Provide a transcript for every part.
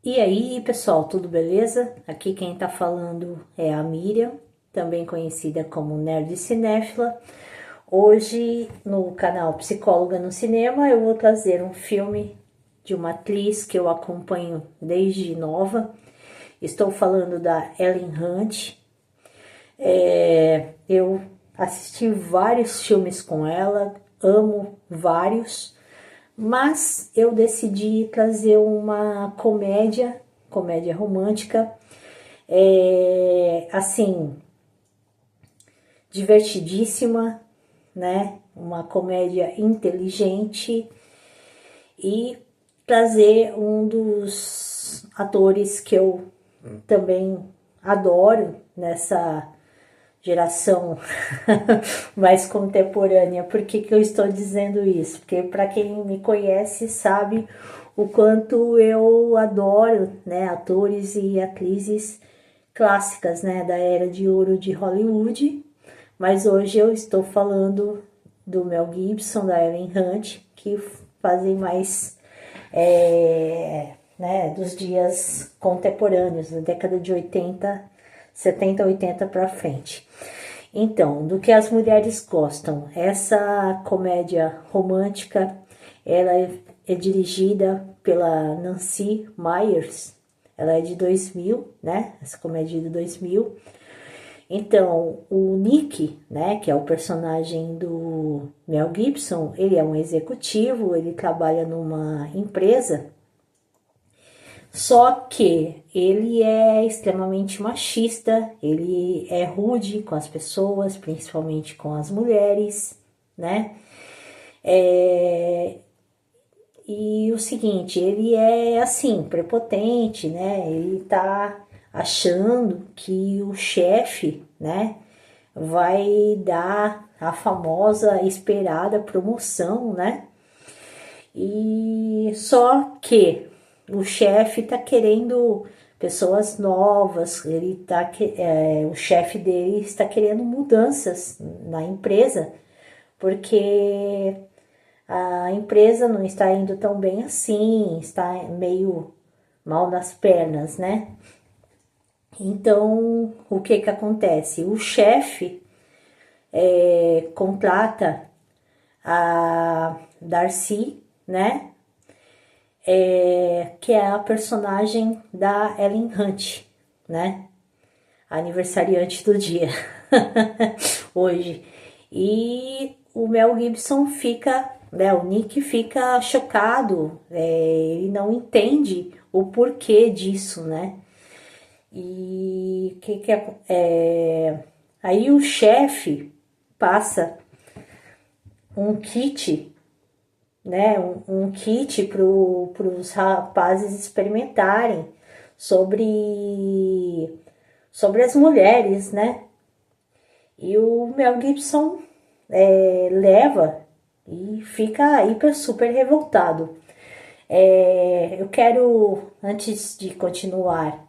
E aí, pessoal, tudo beleza? Aqui quem tá falando é a Miriam, também conhecida como Nerd Cinéfila. Hoje, no canal Psicóloga no Cinema, eu vou trazer um filme de uma atriz que eu acompanho desde nova. Estou falando da Ellen Hunt. Eu assisti vários filmes com ela, amo vários, mas eu decidi trazer uma comédia romântica, assim, divertidíssima, né? Uma comédia inteligente e trazer um dos atores que eu também adoro nessa geração mais contemporânea. Por que eu estou dizendo isso? Porque para quem me conhece sabe o quanto eu adoro, né, atores e atrizes clássicas, né, da era de ouro de Hollywood. Mas hoje eu estou falando do Mel Gibson, da Ellen Hunt, que fazem mais né, dos dias contemporâneos, da década de 80, 70, 80 para frente. Então, do que as mulheres gostam? Essa comédia romântica, ela é dirigida pela Nancy Meyers. Ela é de 2000, né? Essa comédia de 2000. Então, o Nick, né, que é o personagem do Mel Gibson, ele é um executivo, ele trabalha numa empresa, só que ele é extremamente machista, ele é rude com as pessoas, principalmente com as mulheres, né? E o seguinte, ele é assim, prepotente, né? Ele tá achando que o chefe, né, vai dar a famosa esperada promoção, né? E só que o chefe tá querendo pessoas novas, o chefe dele está querendo mudanças na empresa, porque a empresa não está indo tão bem assim, está meio mal nas pernas, né? Então, o que que acontece? O chefe contrata a Darcy, né? Que é a personagem da Ellen Hunt, né? A aniversariante do dia, hoje. E o Mel Gibson fica, né? O Nick fica chocado, ele não entende o porquê disso, né? E aí o chefe passa um kit, né, um kit para os rapazes experimentarem sobre as mulheres, né? E o Mel Gibson leva e fica hiper super revoltado. Eu quero, antes de continuar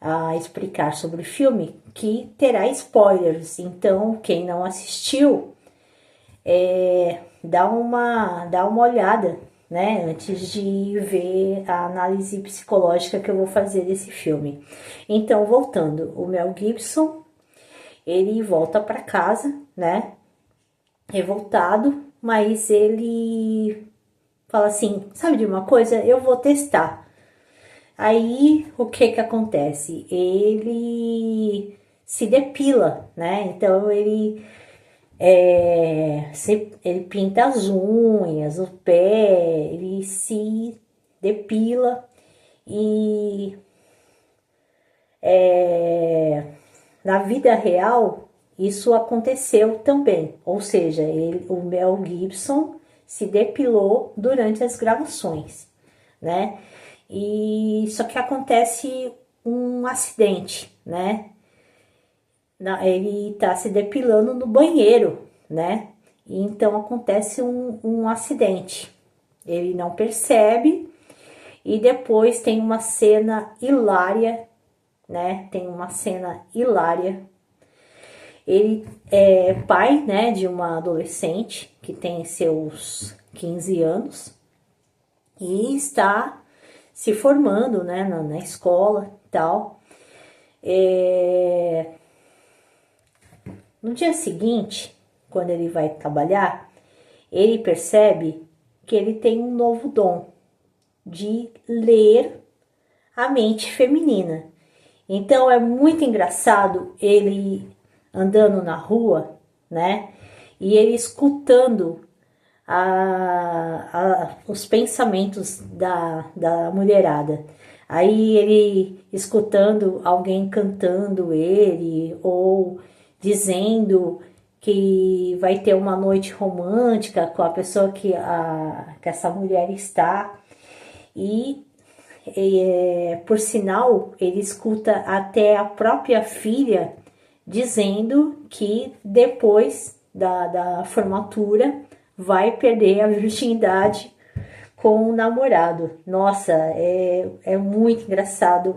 a explicar sobre o filme, que terá spoilers. Então, quem não assistiu, dá uma olhada, né, antes de ver a análise psicológica que eu vou fazer desse filme. Então, voltando, o Mel Gibson, ele volta para casa, né, revoltado, mas ele fala assim, sabe de uma coisa? Eu vou testar. Aí, o que que acontece? Ele se depila, né? Então, ele pinta as unhas, o pé, ele se depila e na vida real isso aconteceu também. Ou seja, o Mel Gibson se depilou durante as gravações, né? E só que acontece um acidente, né? Ele tá se depilando no banheiro, né? E então acontece um acidente. Ele não percebe e depois tem uma cena hilária, né? Tem uma cena hilária. Ele é pai, né, de uma adolescente que tem seus 15 anos e está se formando, né, na escola e tal. No dia seguinte, quando ele vai trabalhar, ele percebe que ele tem um novo dom de ler a mente feminina. Então é muito engraçado ele andando na rua, né? E ele escutando os pensamentos da mulherada. Aí ele escutando alguém cantando ele, ou dizendo que vai ter uma noite romântica com a pessoa que essa mulher está. E por sinal, ele escuta até a própria filha dizendo que depois da formatura vai perder a virgindade com o namorado. Nossa, é muito engraçado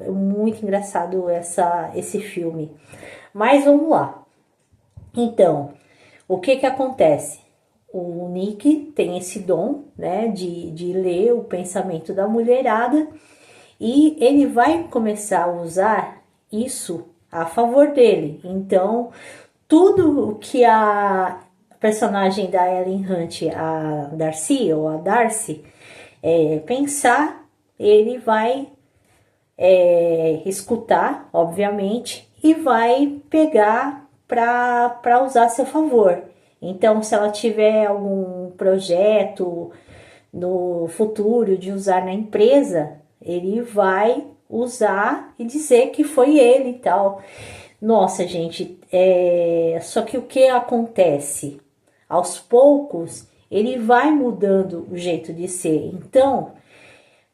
esse filme. Mas vamos lá. Então, o que acontece? O Nick tem esse dom, né, de ler o pensamento da mulherada, e ele vai começar a usar isso a favor dele. Então, tudo o que a personagem da Ellen Hunt, a Darcy ou a Darcy, pensar, ele vai escutar, obviamente, e vai pegar para usar a seu favor. Então, se ela tiver algum projeto no futuro de usar na empresa, ele vai usar e dizer que foi ele e tal. Nossa, gente, só que o que acontece? Aos poucos, ele vai mudando o jeito de ser. Então,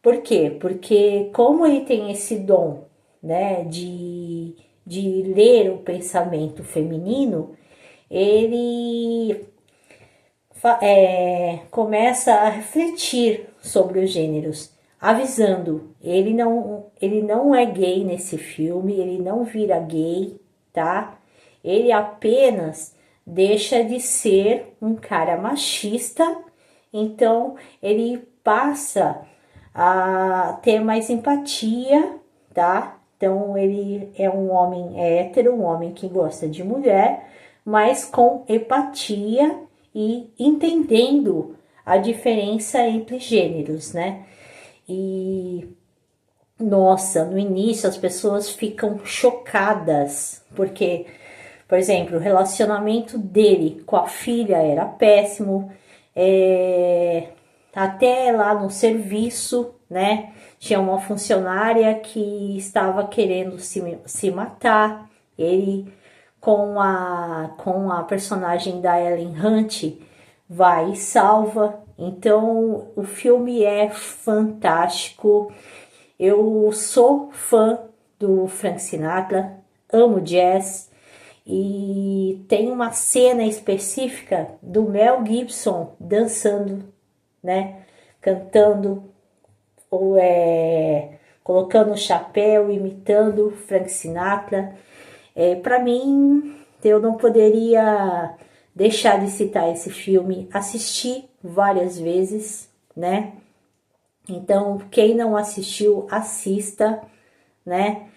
por quê? Porque como ele tem esse dom, né, de ler o pensamento feminino, ele começa a refletir sobre os gêneros, avisando, ele não é gay nesse filme, ele não vira gay, tá? Ele apenas deixa de ser um cara machista, então ele passa a ter mais empatia, tá? Então ele é um homem hétero, um homem que gosta de mulher, mas com empatia e entendendo a diferença entre gêneros, né? E nossa, no início as pessoas ficam chocadas, porque, por exemplo, o relacionamento dele com a filha era péssimo, até lá no serviço, né? Tinha uma funcionária que estava querendo se matar. Ele, com a personagem da Ellen Hunt, vai e salva. Então, o filme é fantástico. Eu sou fã do Frank Sinatra, amo jazz. E tem uma cena específica do Mel Gibson dançando, né? Cantando, ou colocando o chapéu, imitando Frank Sinatra. Para mim, eu não poderia deixar de citar esse filme. Assisti várias vezes, né? Então, quem não assistiu, assista, né?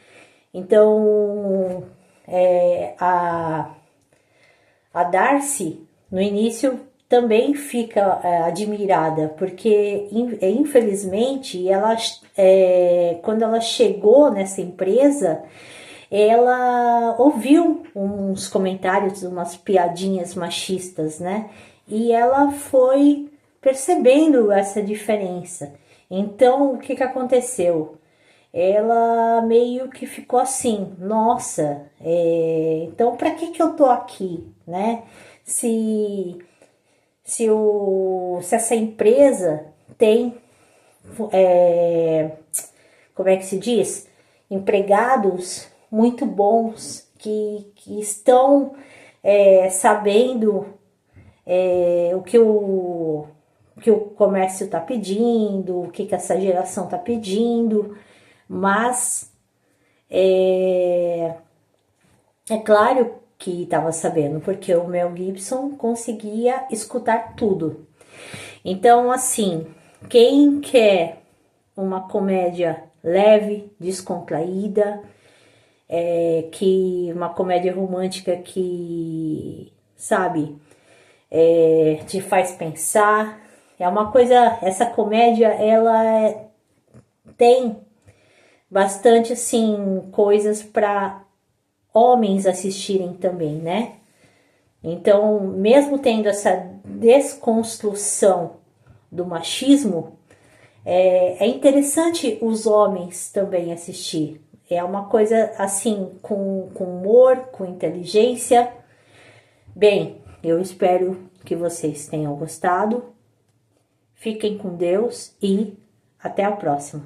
Então, a Darcy, no início, também fica admirada, porque infelizmente ela, quando ela chegou nessa empresa, ela ouviu uns comentários, umas piadinhas machistas, né? E ela foi percebendo essa diferença. Então, o que aconteceu? Ela meio que ficou assim, nossa, então para que eu tô aqui, né? Se essa empresa tem, como é que se diz? Empregados muito bons que estão sabendo o que o comércio está pedindo, o que essa geração está pedindo, mas é claro que estava sabendo, porque o Mel Gibson conseguia escutar tudo. Então, assim, quem quer uma comédia leve, descontraída, uma comédia romântica que, sabe, te faz pensar. É uma coisa, essa comédia, ela tem bastante, assim, coisas para homens assistirem também, né? Então, mesmo tendo essa desconstrução do machismo, é interessante os homens também assistir. É uma coisa assim, com humor, com inteligência. Bem, eu espero que vocês tenham gostado. Fiquem com Deus e até a próxima.